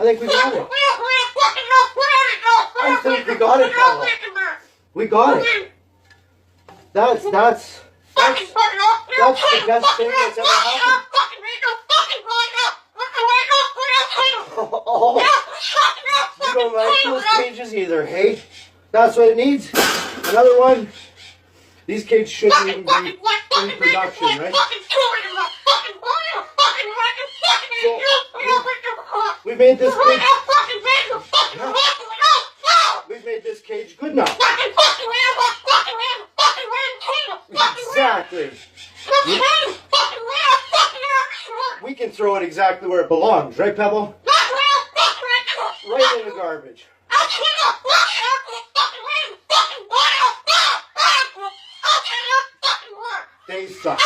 I think we got it. I think we got it, Pablo. We got it. That's the best thing that's ever happened. Oh, you don't like those cages either, hey? That's what it needs. Another one. These cages shouldn't even be in production, right? So, we made this cage. Yeah. We've made this cage good now. Exactly. We can throw it exactly where it belongs, right, Pebble? Right in the garbage. They suck.